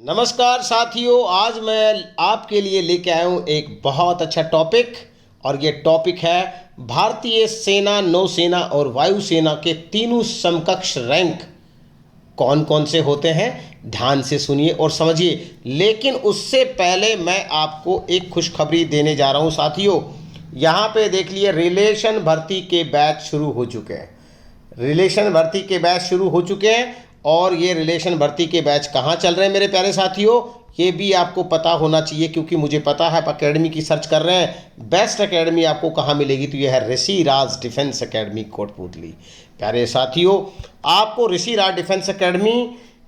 नमस्कार साथियों, आज मैं आपके लिए लेके आया हूँ एक बहुत अच्छा टॉपिक। और ये टॉपिक है भारतीय सेना, नौसेना और वायुसेना के तीनों समकक्ष रैंक कौन कौन से होते हैं। ध्यान से सुनिए और समझिए। लेकिन उससे पहले मैं आपको एक खुशखबरी देने जा रहा हूँ साथियों। यहाँ पे देख लिए, रिलेशन भर्ती के बैच शुरू हो चुके हैं। रिलेशन भर्ती के बैच शुरू हो चुके हैं और ये रिलेशन भर्ती के बैच कहाँ चल रहे हैं मेरे प्यारे साथियों, ये भी आपको पता होना चाहिए, क्योंकि मुझे पता है आप अकेडमी की सर्च कर रहे हैं। बेस्ट अकेडमी आपको कहाँ मिलेगी, तो ये है ऋषि राज डिफेंस अकेडमी कोटपुतली। प्यारे साथियों, आपको ऋषि राज डिफेंस अकेडमी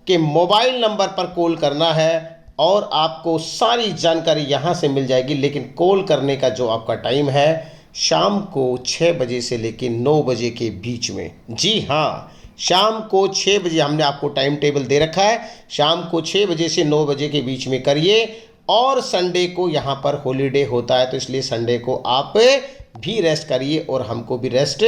के मोबाइल नंबर पर कॉल करना है और आपको सारी जानकारी यहाँ से मिल जाएगी। लेकिन कॉल करने का जो आपका टाइम है, शाम को 6 बजे से लेकर 9 बजे के बीच में। जी हाँ, शाम को 6 बजे हमने आपको टाइम टेबल दे रखा है। शाम को 6 बजे से 9 बजे के बीच में करिए। और संडे को यहाँ पर हॉलीडे होता है, तो इसलिए संडे को आप भी रेस्ट करिए और हमको भी रेस्ट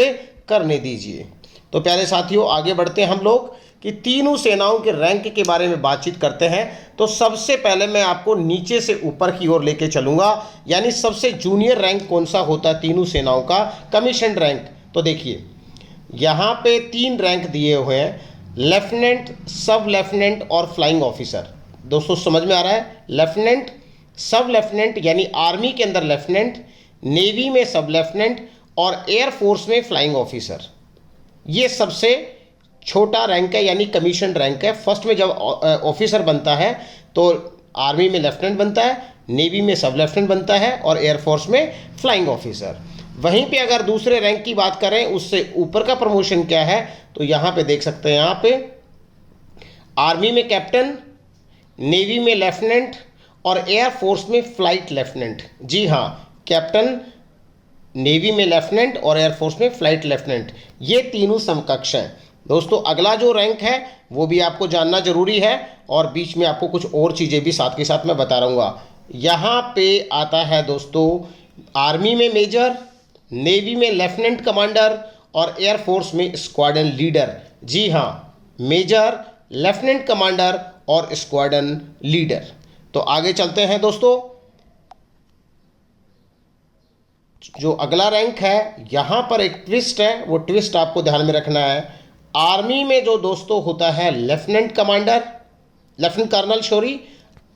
करने दीजिए। तो प्यारे साथियों, आगे बढ़ते हैं हम लोग कि तीनों सेनाओं के रैंक के बारे में बातचीत करते हैं। तो सबसे पहले मैं आपको नीचे से ऊपर की ओर लेके चलूँगा, यानी सबसे जूनियर रैंक कौन सा होता है तीनों सेनाओं का, कमीशन रैंक। तो देखिए, यहाँ पे 3 रैंक दिए हुए हैं, लेफ्टिनेंट, सब लेफ्टिनेंट और फ्लाइंग ऑफिसर। दोस्तों समझ में आ रहा है? लेफ्टिनेंट, सब लेफ्टिनेंट यानी आर्मी के अंदर लेफ्टिनेंट, नेवी में सब लेफ्टिनेंट और एयरफोर्स में फ्लाइंग ऑफिसर। ये सबसे छोटा रैंक है, यानी कमीशन रैंक है। फर्स्ट में जब ऑफिसर बनता है तो आर्मी में लेफ्टिनेंट बनता है, नेवी में सब लेफ्टिनेंट बनता है और एयरफोर्स में फ्लाइंग ऑफिसर। वहीं पे अगर दूसरे रैंक की बात करें, उससे ऊपर का प्रमोशन क्या है, तो यहाँ पे देख सकते हैं, यहाँ पे आर्मी में कैप्टन, नेवी में लेफ्टिनेंट और एयरफोर्स में फ्लाइट लेफ्टिनेंट। जी हाँ, कैप्टन, नेवी में लेफ्टिनेंट और एयरफोर्स में फ्लाइट लेफ्टिनेंट, ये तीनों समकक्ष हैं। दोस्तों अगला जो रैंक है वो भी आपको जानना जरूरी है और बीच में आपको कुछ और चीज़ें भी साथ के साथ मैं बता रहूँगा। यहाँ पे आता है दोस्तों, आर्मी में मेजर, नेवी में लेफ्टिनेंट कमांडर और एयरफोर्स में स्क्वाड्रन लीडर। जी हाँ, मेजर, लेफ्टिनेंट कमांडर और स्क्वाड्रन लीडर। तो आगे चलते हैं दोस्तों। जो अगला रैंक है, यहाँ पर एक ट्विस्ट है, वो ट्विस्ट आपको ध्यान में रखना है। आर्मी में जो दोस्तों होता है lieutenant commander, lieutenant colonel sorry,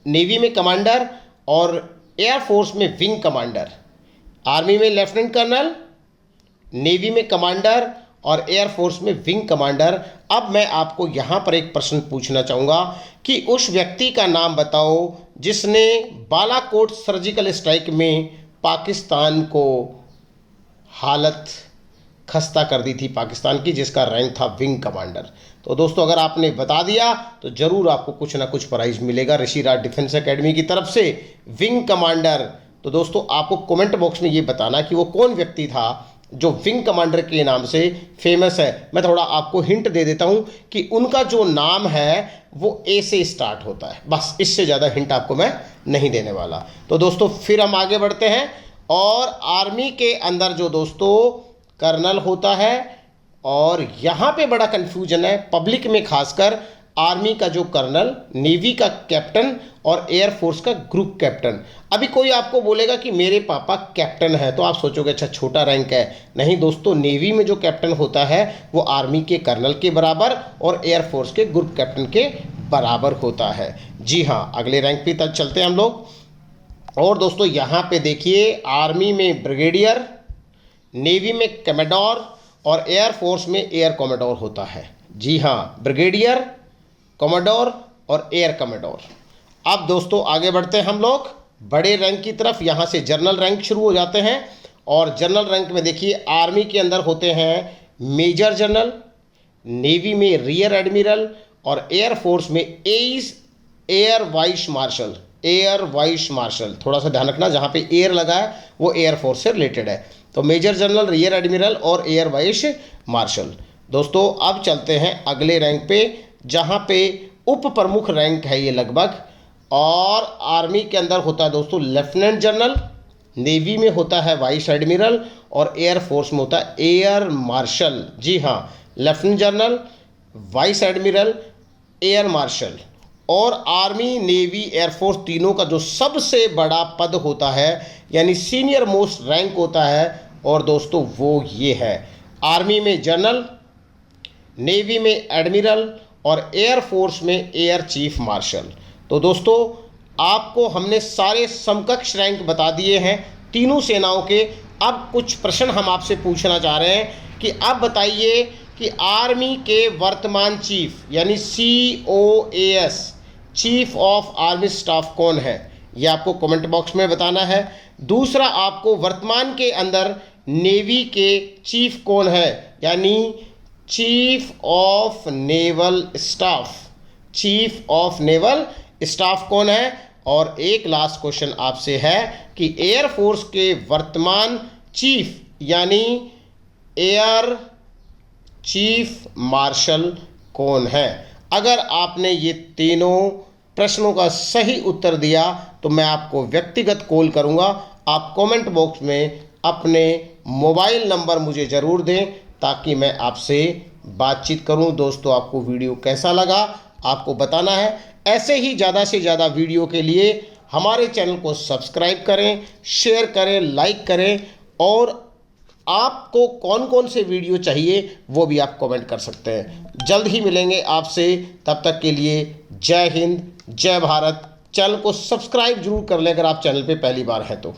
navy में कमांडर और एयरफोर्स में विंग कमांडर। आर्मी में लेफ्टिनेंट कर्नल, नेवी में कमांडर और एयरफोर्स में विंग कमांडर। अब मैं आपको यहाँ पर एक प्रश्न पूछना चाहूँगा कि उस व्यक्ति का नाम बताओ जिसने बालाकोट सर्जिकल स्ट्राइक में पाकिस्तान को हालत खस्ता कर दी थी पाकिस्तान की, जिसका रैंक था विंग कमांडर। तो दोस्तों अगर आपने बता दिया तो ज़रूर आपको कुछ ना कुछ प्राइज़ मिलेगा ऋषि राज डिफेंस अकेडमी की तरफ से, विंग कमांडर। तो दोस्तों आपको कमेंट बॉक्स में ये बताना कि वो कौन व्यक्ति था जो विंग कमांडर के नाम से फेमस है। मैं थोड़ा आपको हिंट दे देता हूँ कि उनका जो नाम है वो ए से स्टार्ट होता है, बस इससे ज़्यादा हिंट आपको मैं नहीं देने वाला। तो दोस्तों फिर हम आगे बढ़ते हैं। और आर्मी के अंदर जो दोस्तों कर्नल होता है, और यहाँ पे बड़ा कन्फ्यूजन है पब्लिक में, खासकर आर्मी का जो कर्नल, नेवी का कैप्टन और एयरफोर्स का ग्रुप कैप्टन। अभी कोई आपको बोलेगा कि मेरे पापा कैप्टन है, तो आप सोचोगे अच्छा छोटा रैंक है। नहीं दोस्तों, नेवी में जो कैप्टन होता है वो आर्मी के कर्नल के बराबर और एयरफोर्स के ग्रुप कैप्टन के बराबर होता है। जी हाँ, अगले रैंक पे तक चलते हैं हम लोग। और दोस्तों यहाँ पे देखिए, आर्मी में ब्रिगेडियर, नेवी में कमांडर और एयरफोर्स में एयर कमांडर होता है। जी हाँ, ब्रिगेडियर, कमांडर और एयर कमांडर। अब दोस्तों आगे बढ़ते हैं हम लोग बड़े रैंक की तरफ। यहाँ से जनरल रैंक शुरू हो जाते हैं। और जनरल रैंक में देखिए, आर्मी के अंदर होते हैं मेजर जनरल, नेवी में रियर एडमिरल और एयरफोर्स में air vice marshal. Air vice marshal, थोड़ा सा ध्यान रखना, जहाँ पे एयर लगा है वो एयरफोर्स से रिलेटेड है। तो मेजर जनरल, रियर एडमिरल और एयर वाइस मार्शल। दोस्तों अब चलते हैं अगले रैंक पे, जहाँ पे उप प्रमुख रैंक है ये लगभग। और आर्मी के अंदर होता है दोस्तों लेफ्टिनेंट जनरल, नेवी में होता है वाइस एडमिरल और एयरफोर्स में होता है एयर मार्शल। जी हाँ, lieutenant general, vice admiral, air marshal. और आर्मी, नेवी, एयरफोर्स तीनों का जो सबसे बड़ा पद होता है यानी सीनियर मोस्ट रैंक होता है, और दोस्तों वो ये है, आर्मी में जनरल, नेवी में एडमिरल और एयरफोर्स में एयर चीफ मार्शल। तो दोस्तों आपको हमने सारे समकक्ष रैंक बता दिए हैं तीनों सेनाओं के। अब कुछ प्रश्न हम आपसे पूछना चाह रहे हैं कि आप बताइए कि आर्मी के वर्तमान चीफ यानी COAS, chief of army staff कौन है, ये आपको कमेंट बॉक्स में बताना है। दूसरा, आपको वर्तमान के अंदर नेवी के चीफ कौन है यानी chief of naval staff, chief of naval staff कौन है। और एक लास्ट क्वेश्चन आपसे है कि एयरफोर्स के वर्तमान चीफ यानी एयर चीफ मार्शल कौन है। अगर आपने ये तीनों प्रश्नों का सही उत्तर दिया तो मैं आपको व्यक्तिगत कॉल करूंगा। आप कमेंट बॉक्स में अपने मोबाइल नंबर मुझे ज़रूर दें ताकि मैं आपसे बातचीत करूं। दोस्तों आपको वीडियो कैसा लगा आपको बताना है। ऐसे ही ज़्यादा से ज़्यादा वीडियो के लिए हमारे चैनल को सब्सक्राइब करें, शेयर करें, लाइक करें, और आपको कौन कौन से वीडियो चाहिए वो भी आप कमेंट कर सकते हैं। जल्द ही मिलेंगे आपसे, तब तक के लिए जय हिंद, जय भारत। चैनल को सब्सक्राइब जरूर कर लें अगर आप चैनल पे पहली बार हैं तो।